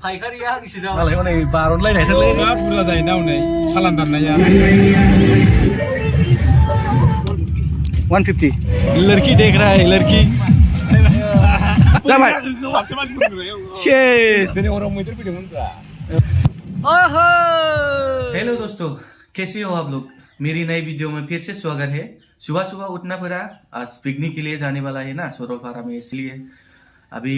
फायखारिया आंसो जाबाय मालाय हनै बारनलायनाय थारलै बिराद बुरजा जायोना हनै सालान दाननाया 150 लड़की देख रहा है लड़की जाबाय शेष दिनै हराव मैदेर फैदोंमोनब्रा ओहो हेलो दोस्तों, कैसे हो आप लोग। मेरी नई वीडियो में फिर से स्वागत है। सुबह सुबह उठना पड़ा, आज पिकनिक के लिए जाने वाला है ना सरलपारा में, इसलिए अभी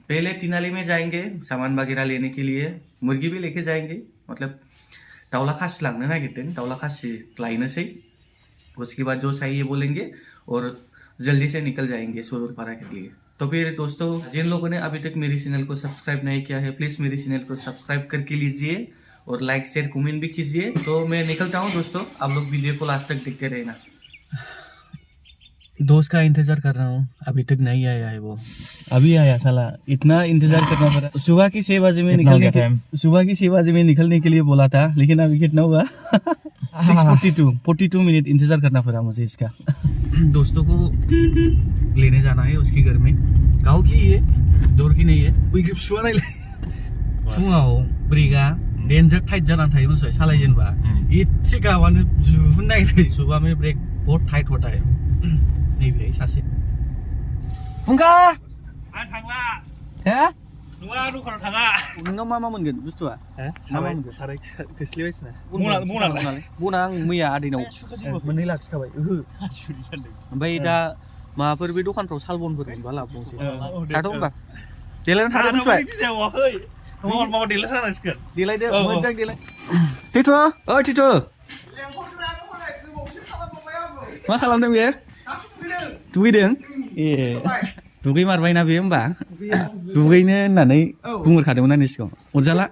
पहले तिनाली में जाएंगे सामान वगैरह लेने के लिए। मुर्गी भी लेके जाएंगे, मतलब दाउला खासी लांनो नागिरदों, दाउला खासी लायनोसै। उसके बाद जो चाहिए बोलेंगे और जल्दी से निकल जाएंगे सरलपारा के लिए। तो फिर दोस्तों, जिन लोगों ने अभी तक मेरी चैनल को सब्सक्राइब नहीं किया है, प्लीज मेरी चैनल को सब्सक्राइब करके लीजिए और लाइक शेयर कमेंट भी कीजिए। तो मैं निकलता हूँ दोस्तों, आप लोग वीडियो को लास्ट तक देखते रहना। दोस्त का इंतजार कर रहा हूँ, अभी तक नहीं आया है वो। अभी आया साला, इतना इंतजार करना पड़ा। सुबह की 6 बजे में निकलने के लिए बोला था, लेकिन अभी कितना हुआ 42 मिनट इंतजार करना पड़ा मुझे इसका। दोस्तों को लेने जाना है उसके घर में। गाँव की है, दूर की नहीं है। फुङाव ब्रेकआ डेन्जार टाइट जानानै थायो मोनसे सालायजेनबा एसे गाबानो जुनो नागिरो। सुबह में ब्रेक बहुत टाइट होता है। नैबे सासे फुंखा आं थांला हे नङा दखानाव थाङा नोंनाव मा मा मोनगोन बुस्थुआ मा मोनगोन साराय खोस्लि बायसिना बना आं मैया आदैनाव 2 लाख खाबाय ओहो ओमफ्राय दा माबाफोर बे दखानफ्राव सालबनफोर मोनबा लाबोनोसै थाथ' होनबा देलायनानै थादो मिथिबाय माबा देलायथारनांसिगोन देलायदो मोजां देलाय टिटु ओइ टिटु मा खालामदों बे दुगैदों ए दुगैमारबायना बे होमबा दुगैनो होननानै बुंहरखादोंमोन आंनि सिगाङाव अरजाला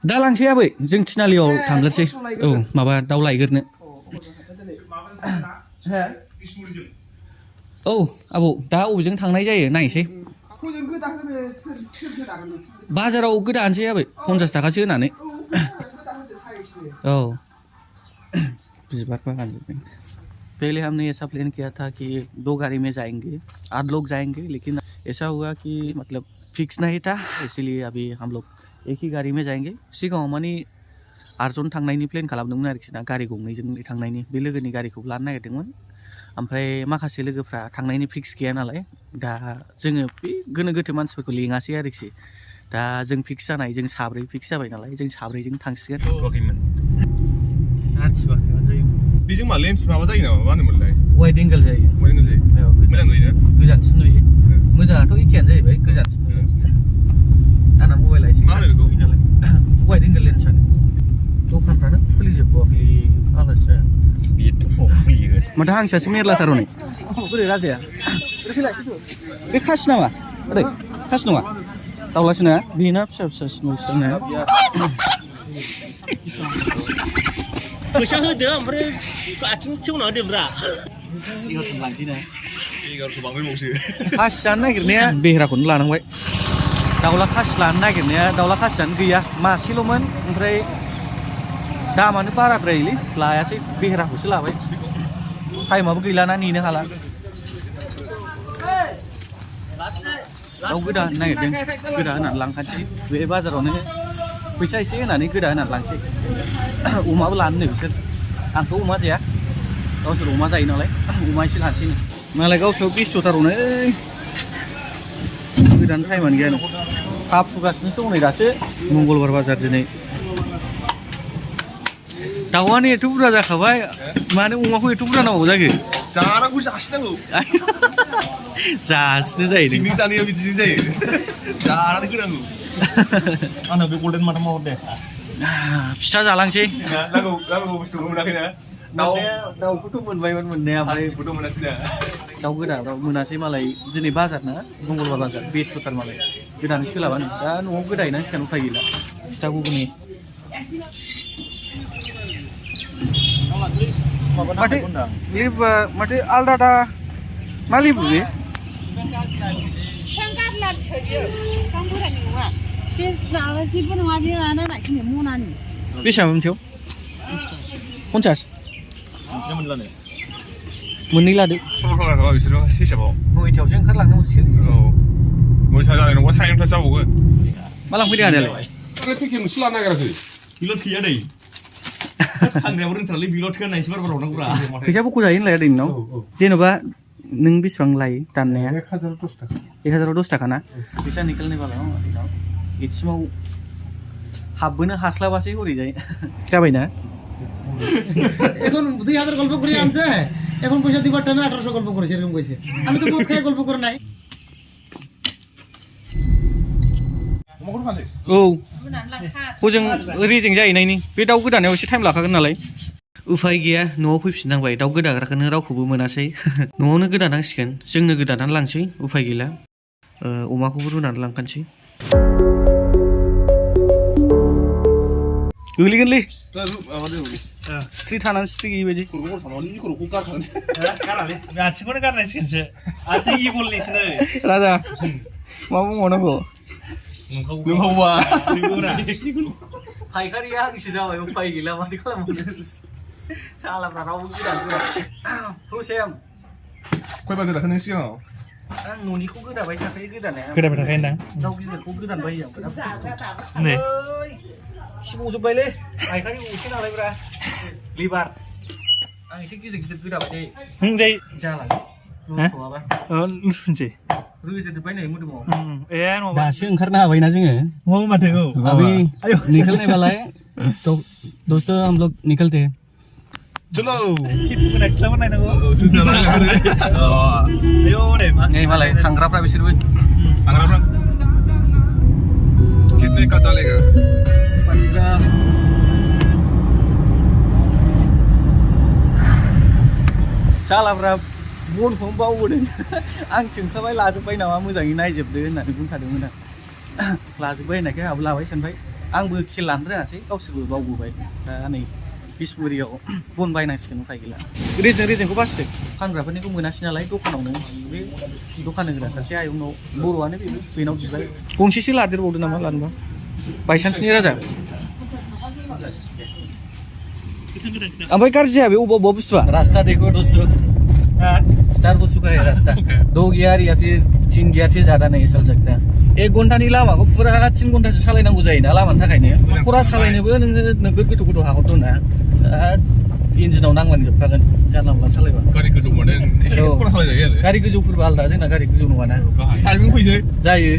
दा लांसै आबै जों थिनालियाव थांगोरसै औ माबा दाउ लायगोरनो औ आबौ दा अबेजों थांनाय जायो नायसै बाजाराव गोदानोसै आबै 50 थाखासो होनानै औ बिबार बागान पहले हमने ऐसा प्लान किया था कि 2 गाड़ी में जाएंगे, 8 लोग जाएंगे, लेकिन ऐसा हुआ कि मतलब फिक्स नहीं था, इसीलिए अभी हम लोग एक ही गाड़ी में जाएंगे। सिगाङाव माने आरजन थांनायनि प्लेन खालामदोंमोन आरोखि ना, गारि गंनैजों थांनायनि। बे लोगोनि गारिखौ लानो नागिरदोंमोन, ओमफ्राय माखासे लोगोफ्रा थांनायनि फिक्स गैया नालाय, दा जोङो बे गोनो गोथो मानसिफोरखौ लिङासै आरोखि। दा जों फिक्स जानाय, जों 3 फिक्स जाबाय नालाय, जों 3जों थांसिगोन। बेजों मा लेन्स माबा जायो नामा, मा होनोमोनलाय वाइड एंगल जायो। मोजां जायोना गोजानसिन नुयो। मोजाङाथ' एखेयानो जाहैबाय, गोजानसिन नुयो। आंना मबाइला एसे मा होनो बेखौ नालाय वाइड एंगल लेन्सआनो। दखानफ्रानो खुलिजोबबावाखै आलासि बेथ' खुलियो माथो हांसोआसो मेरलाथार हनै बोरै राजाया बे खासि नामा ओरै खासि नङा दाउलासो ना बेना फिसा फिसासिन नोंसिना फैसा होदो ओमफ्राय आथिं खेवना होदोब्रा 11 लांसै ना 1100 बांद्रायबावसो खासि जानो नागिरनाया बेहेराखौनो लानांबाय। दाउला खासि लानो नागिरनाया दाउला खासियानो गैया, मासेल'मोन। ओमफ्राय दामानो बाराद्रायलै, लायासै, बेहेराखौसो लाबाय। टाइमाबो गैलाना, नेनो हाला। दाउ गोदा होनो नागिरदों, गोदा होनानै लांखानोसै। बे बाजारावनो फैसा एसे होनानै गोदा होनानै लांसै। अमाबो लानो बिसोर, आंथ' अमा जाया, गावसोर अमा जायो नालाय अमा एसे लानोसै। मालाय गावसोर बेस्थ'थारावनो गोदान टाइमानो गैया। हा फुगासिनोसो दं नै दासो, मंगलबार बाजार दिनै। दाउआनो एथ' बुरजा जाखाबाय, मानो अमाखौ एथ' बुरजा नांगौ जाखो? जानांगौ जासिनांगौ जासिनो जायो पिकनिक जानायाव बिदिनो जायो जानानै होनांगौ। आंनाव बे गल्डेन माथाम माहर दे फिथा जालांसै। नांगौ बुस्थुखौ मोनाखैना दाउखौथ' मोनबायमोन मोननाया, ओमफ्राय हासिबखौथ' मोनासै ना दाउ गोदानाव मोनासै। मालाय दिनै बाजार ना, मंगलबार बाजार, बेस्थ'थार मालाय गोदानो सोलाबानो। दा न'आव गोदाहैनांसिगोन, उफाय गैला। फिथा गुगुनि माथो आलदा मा लेबु बे? बिफां गारलासो बियो, बिफां बोरायनि नङा। बे माबा जेबो नङा, बे माना नायसै मनानि। बेसेबां मोनसेयाव? 50 मोनलानो मोननै लादो। बिसोरो हिसाबाव 9थायावसो ओंखारलांनो मोनसिगोन। औ अमा साइनिफ्राय जाबावगोन मा लांफैदों आदायालाय आरो पेकेट मोनसे लानो नागिराखै बिलट गैया दै थांग्रायाबो रोंथारालै बिलट होनायसो बार हरनांगौरा फैसा बख' जायो होनलाय आदै नोंनाव जेन'बा नों बेसेबां लायो दाननाया 1010 টাকা 1010 थाखा ना फैसा निकलने वाला हूँ इसिमाव हाबबोनो हास्लाबासै हरैजाय जाबायना এখন 2000 গল্প করে আনছে এখন পয়সা দিবার টাইমে 1800 গল্প করেছে এরকম কইছে আমি তো বহুত খাই গল্প করে নাই अमाखौथ' फानसै औ हजों रेजें जाहैनायनि बे दाउ गोदानायाव एसे टाइम लाखागोन नालाय उफाय गैया न'आव फैफिननांबाय दाउ गोदाग्राखौनो रावखौबो मोनासै न'आवनो गोदानांसिगोन जोंनो गोदानानै लांसै उफाय गैला अमाखौबो रुनानै लांखानोसै गोलैगोनलै स्ट्रि थानानै स्ट्रि गैयि बायदि खर'खौ सानावनि खर'खौ गारखागोन गारालै आथिंखौनो गारनांसिगोनसो आथिं इबलनिसो नै राजा मा बुंबावनांगौ नोंहावबा फायखारिया आंसो जाबाय उफाय गैला माथो खालामबावनो सालाफ्रा रावबो गोदान हुसेम खयबार गोदाखो नों सिगाङाव आं न'निखौ गोदाबाय थाखायो गोदानाया गोदाबाय थाखायो ना दाउ गिदिरखौ गोदानबाय आं नै सिबावजोब्बायलै फायखारि गंसे नालायब्रा लिभार आं एसे गिदिर गिदिर गोदाबाय होनजाय जाला लुस'आबा लुसुनसै रोजोबजोब्बाय नै मोदोमाव ए नङाबा दासो ओंखारनो हाबायना जोङो नङाबा माथो औ अभी निकलने वाला है तो दोस्तों हम लोग निकलते हैं चलो हिपखौ नायस्लाबा नायनांगौ सुसना लागारे आयौ नै मा नै मालाय थांग्राफ्रा बिसोरबो आंग्राफ्रा कितने का डालेगा 15 सालाफ्रा बनखौ बावबोदों आं सोंखाबाय लाजोब्बाय नामा मोजाङै नायजोबदो होननानै बुंखादोंमोन आं लाजोब्बाय होननायखाय आंहाबो लाबाय सानबाय आंबो खेल लानो रोङासै गावसोरबो बावबोबाय दा नै बिसमुरियाव बन बायनांसिगोन उफाय गैला रेजेंखौ बासिदो फानग्राफोरनिखौ मोनासै नालाय दखानावनो बे दखान होग्रा सासे आयंनाव बर'आनो बेनाव बिबाय गंसेसो लादेरबावदो नामा लानोबा बायसान्सनि राजा ओमफ्राय गाज्रि जाया बे अबा बुस्थुआ रास्ता देखो दोस्तों स्टार हो चुका है रास्ता 2 गियर या फिर 3 गियर से ज्यादा नहीं चल सकता 1 घन्टानि लामाखौ फुरा 3 घन्टासो सालायनांगौ जायोना लामानि थाखायनो खरा सालायनोबो नोङो नोगोद गोथौ हाखर दंना इन्जिनाव नांलांजोबखागोन जानला मोनला सालायबा गारि गोजौ माने एसे खरा सालाय जायो आरो गारि गोजौफोरबो आलदा जोंना गारि गोजौ नङाना साइजों फैसै जायो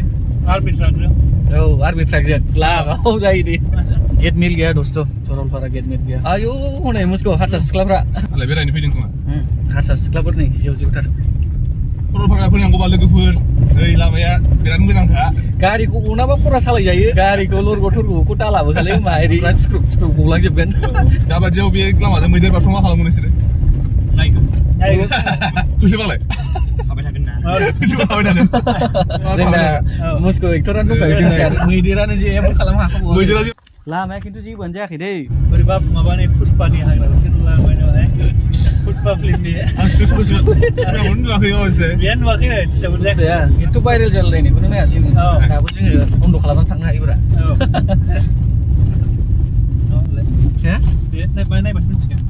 आरबि ट्राकजों औ आरबि ट्राकजों लागाव जायो दे गेट मिल गया दोस्तों सरलपारा गेट मिल गया आयौ हनै मुसखौ हारसा सिख्लाफ्रा आलाय बेरायनो फैदों खोमा हारसा सिख्लाफोर नै जेव जेवथार सरलपारा फैनांगौबा लोगोफोर ओइ लामाया बिराद मोजांखा गारिखौ गनाबा खरा सालायजायो गारिखौ लरग' थरग'खौ दालाबो खालै माइरि स्क्रुब स्क्रुब गलांजोबगोन दाबादियाव बे लामाजों मैदेर बारस'मा खालामो नोंसोरो नायगोन फैसोबालाय थाबाय थागोन ना फैसोबा थाबाय थागोन जोंना मुसखौ एक्टरानो दंखायो मैदेरानो जेबो खालामनो हाखाबावा मैदेरा लामाया खिन्थु जेबोआनो जायाखै दै बोरैबा माबानि पुष्पानि हाग्रायावसो नुलाबाय नालाय पुष्पा फिल्मनि सिगाङावनो नुवाखै अबसे बेहा नुवाखै सिटाबो जायाखै एथ' भाइरेल जालायनायखौनो नायासै दाबो जोङो बन्द' खालामनानै थांनो हायोब्रा बे नायबासो मिथिगोन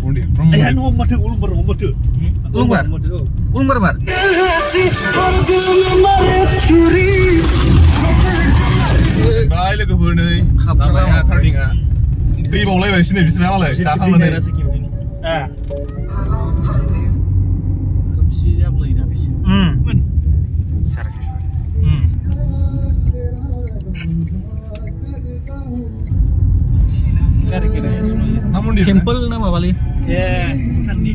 उन्दै आया न'आव माथो उलुंबार माथो उलुंबार मार बाय लोगोफोर नै लामाया टार्निंआ फैबावलायबायसो नै बिसोरना मालाय जाखांनानै खोमसि जाबलायोना बिसोर सारखे गारि केराया मा मन्दिर टेम्पोल ना माबालै ए भुटाननि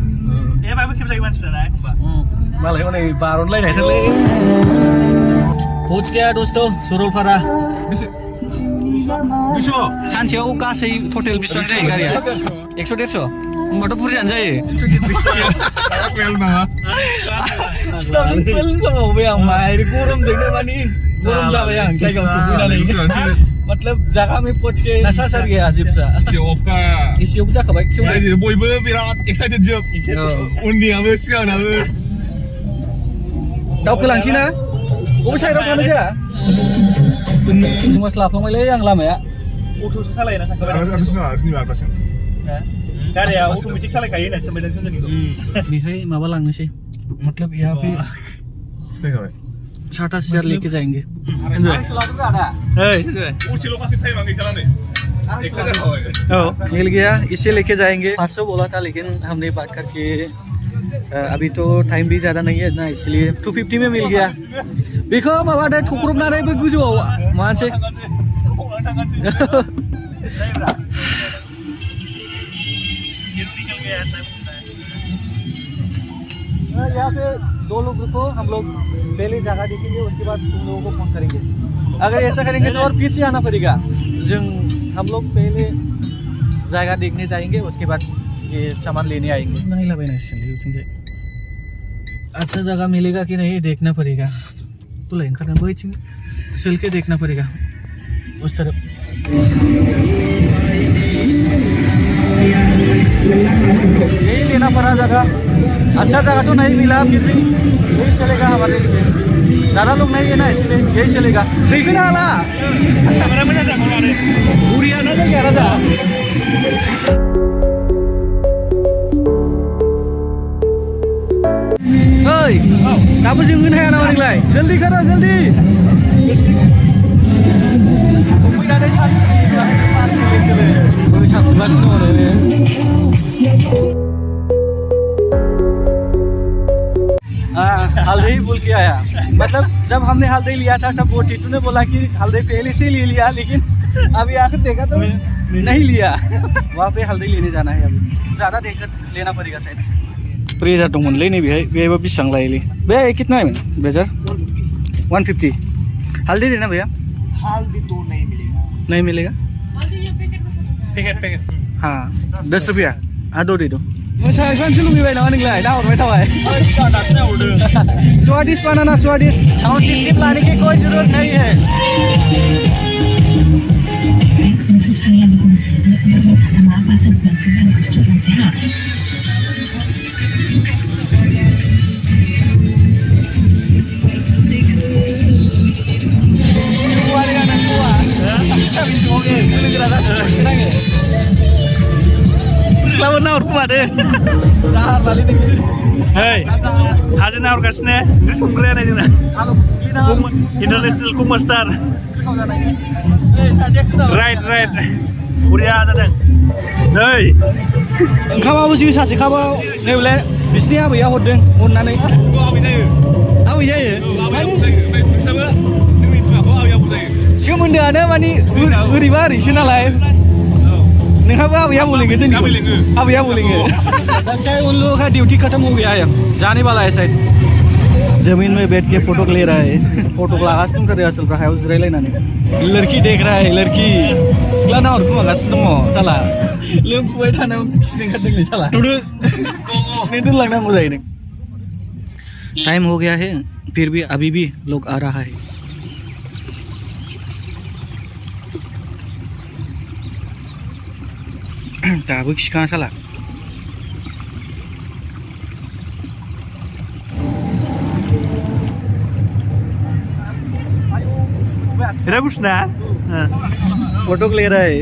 ए बायबो खेबजायो मानसिफ्रा ना मालाय हनै बारनलायनायथारलै पहुंच गया दोस्तों सरलपारा बेसे 200 सानसेयाव गासै टटेल बेसेबां जायो गारिया 100-150 होनबाथ' बुरजायानो जायो फेल नामा होनबावबाय आं माइरि गरमजोंनो मानि गरम जाबाय आं जायगायाव सफैनानै मतलब जगह में पहुंच के नशा सर गया अजीब सा एसे अफका एसेयावबो जाखाबाय खेवनाय बयबो बिराद एक्साइटेड जोब उन्दैयाबो सिगांनाबो दावखोलांसै ना बबे साइडआव थानो जोंहा समाज लाफ्लांबायलै आं लामाया अट'सो सालायोना सानखौ गारिया अट'मेटिक सालायखायो होनना सानबाय जोंनिखौ बेहाय माबा लांनोसै मतलब यहाँ पे सिनायखाबाय 27,000 लेके जाएंगे उचिलो पास टाइम आगे चला नहीं एक हजार मिल गया, इससे लेके जाएंगे। 500 बोला था लेकिन हमने बात करके अभी तो टाइम भी ज़्यादा नहीं है ना, इसलिए 250 में मिल गया। देखो बाबा दे ठुकरुबनानै बे गोजौआव मानसै यहाँ पे 2 लोग रुको, हम लोग पहले जगह देखेंगे, उसके बाद तुम लोगों को फोन करेंगे। अगर ऐसा करेंगे तो और फिर से आना पड़ेगा। हम लोग पहले जगह देखने जाएंगे, उसके बाद ये सामान लेने आएंगे। नहीं लगाना इसलिए अच्छा जगह मिलेगा कि नहीं देखना पड़ेगा। तो लाइन करना वही चल के देखना पड़ेगा उस तरफ। यही लेना पड़ा जगह, अच्छा जगह तो नहीं मिला, फिर भी यही चलेगा हमारे लिए। ज़्यादा लोग नहीं है ना, इसलिए यही चलेगा। देखना आला बुरिया ना तो क्या रहा। ओए दाबो जोंगोन हाया नामा नोंलाय? जल्दी करो जल्दी। फैनानै साथुगासिनो दङ। हल्दी बोल के आया, मतलब जब हमने हल्दी लिया था तब वो टीटू ने बोला कि हल्दी पहले से ले लिया, लेकिन अभी आकर देखा तो नहीं लिया। वहाँ पे हल्दी लेने जाना है, अभी ज़्यादा देखकर लेना पड़ेगा शायद। ब्रेजर दंमोनलै नै बेहायबो बेसेबां लायोलै? बे कितना है ब्रेजर? 150। हल्दी देना भैया? हल्दी तो नहीं मिलेगा। नहीं मिलेगा? पैकेट हाँ 10 रुपया। हाँ दो दे दो। मोसागानसो लुगैबाय नामा नोंलाय? दा हरबाय थाबाय। स्वादिष्ट बनाना स्वादिष्ट। साउंड सिस्टम लाने की कोई जरूरत नहीं है। Selamat naur kemana? Sahar balik nih. Hei, aja naur kasne, ini sumbernya nih juga. International Kumastar. Right. Udah ada deh. Hei, Kamu apa sih sasi kamu? Nih boleh, bisnisnya apa ya hodeng? Mana nih? Apa ya? Semuanya ada mana? Beri senalai. नोंहाबो आबैया बोलेंगे जोंनि आबैया बोलेंगे लगता है उन लोगों का ड्यूटी खत्म हो गया है, जाने वाला है शायद। जमीन में बैठ के फोटो ले रहा है, फोटो लागासिनो दं रिहार्सल हायाव जिरायलायनानै। लड़की देख रहा है, लड़की सिख्ला नाहरखुमागासिनो दङ साला। लोंफुबाय थानायाव खिनो ओंखारदोंलै साला। खिनो दोनलांनांगौ जायो नों। टाइम हो गया है, फिर भी अभी भी लोग आ रहा है। दाबो खिखाङा साला। Rebusna. फोटो ले रहा है।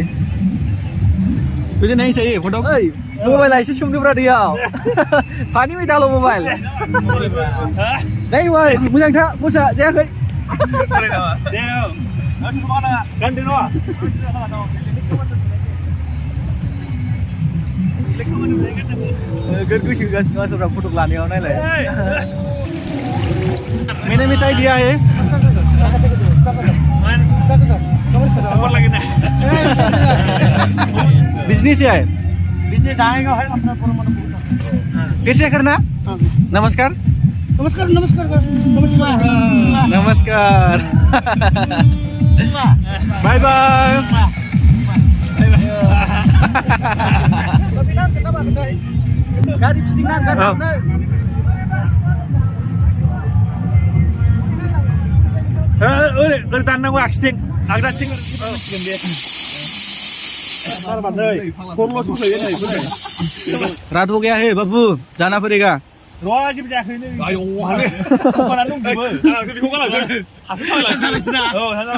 तुझे नहीं चाहिए फोटो? मोबाइल ऐसे सुन के बड़ा दिया। पानी में डालो मोबाइल। नहीं भाई, मुझे था मुझे जाके। फोटो लाने मैंने मिठाई दिया है। बिजनेस है, बिजनेस आएगा है अपना कैसे करना? नमस्कार नमस्कार नमस्कार। बाय बाय। गाड़ी Tanah waxing, agak ting. रात हो गया है बाबू, जाना पड़ेगा। Roa aja bisa ini. Ayo, Bukan nung di bawah. Tapi kok kalah sih? Hasil kalah. Oh, hasil.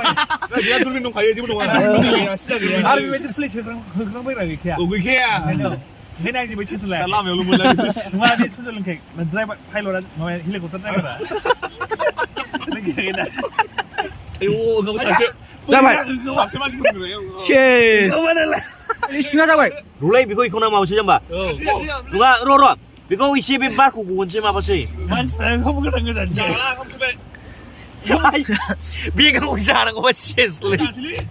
Dia turun nung kayu sih belum ada. Harus betul flash kurang berapa ya? Oh, gue ya. Ini aja betul lah. Dalam ya lu mulai sih. Semua dia sudah lengkap. Driver pilot mau helikopter driver. Lagi. खोनायाखै ना 아이고 그거 사실 जाबाय 박수 마시고 그래요. सेस सिना जाबाय रुलाय बेखौ इखौ माबासै जाम्बा नङा र' बेखौ एसे बे बारखौ गगोनसै माबासै मानसिफ्रा ओंखाम गोदान गोदानसै बेखौ जानांगौबा सेसलै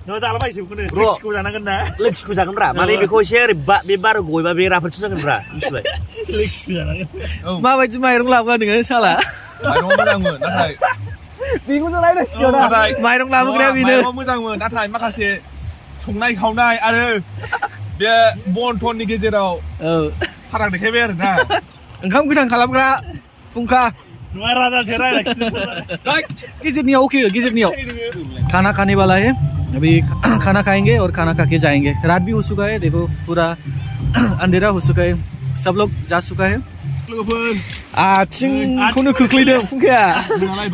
न'आव जालाबायसै बेखौनो र' लोखिखौ जानांगोन ना लोखिखौ जागोन ब्रा माने बेखौ एसे ओरै बे बार गयोबा बे राफोदसो जागोन ब्रा मिथिबाय लोखिखौ जानांगोन माबायदि माइरं लाबोआ नोङो साला 마이롱 모장은 나타이 बेखौसो रायलायसिगौ ना 나타이 माइरं लाबोग्राया बेनो 마이롱 모장은 나타이 마카세 संनाय खावनाय आरो बे बनथननि गेजेराव फाराग देखायबाय आरो ना ओंखाम गोथां खालामग्रा फुंखा नङा राजासो रायलायखिनो गेजेरनियाव ओके गेजेरनियाव खाना खाने वाला है अभी खाना खाएंगे और खाना खा के जाएंगे रात भी हो चुका है देखो पूरा अंधेरा हो चुका है सब लोग जा चुका है लोगोफोर आथिंखौनो खोख्लैदों फुंखाया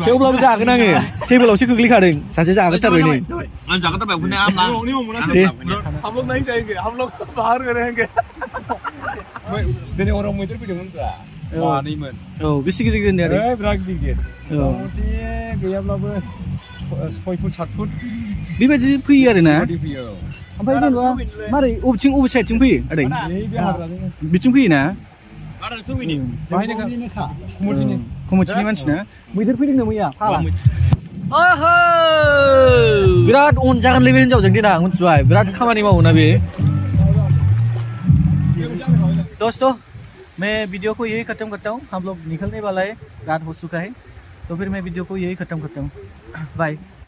थेवब्लाबो जागोन आङो टेबोलावसो खोख्लैखादों सासे जागोनथारबाय नै आं जागोन थारबाय उखुने आमला नहीं मना दे। हम लोग नहीं जाएंगे हम लोग बाहर में रहेंगे दिनै हराव मैदेर फैदोंमोन ब्रा मानैमोन औ बेसे गिदिर गिदिर आरो बिराद गिदिर औ मथि गैयाब्लाबो 6 फुट 7 फुट बेबायदि फैयो आरोना बायदि फैयो ओमफ्राय जेनेबा मारै अबेथिं अबे साइडथिं फैयो आदै बे हाग्राजों बिथिं फैयोना बाहायनो खमथिनि खमथिनि मानसिना मैदेर फैदोंनो मैया फाला ओहो बिराद अन जागोनलै बे हिनजावजों देनां मिथिबाय बिराद खामानि मावोना बे दोस्तों मैं वीडियो को यही खत्म करता हूँ हम लोग निकलने वाला है रात हो चुका है तो फिर मैं वीडियो को यही खत्म करता हूँ बाय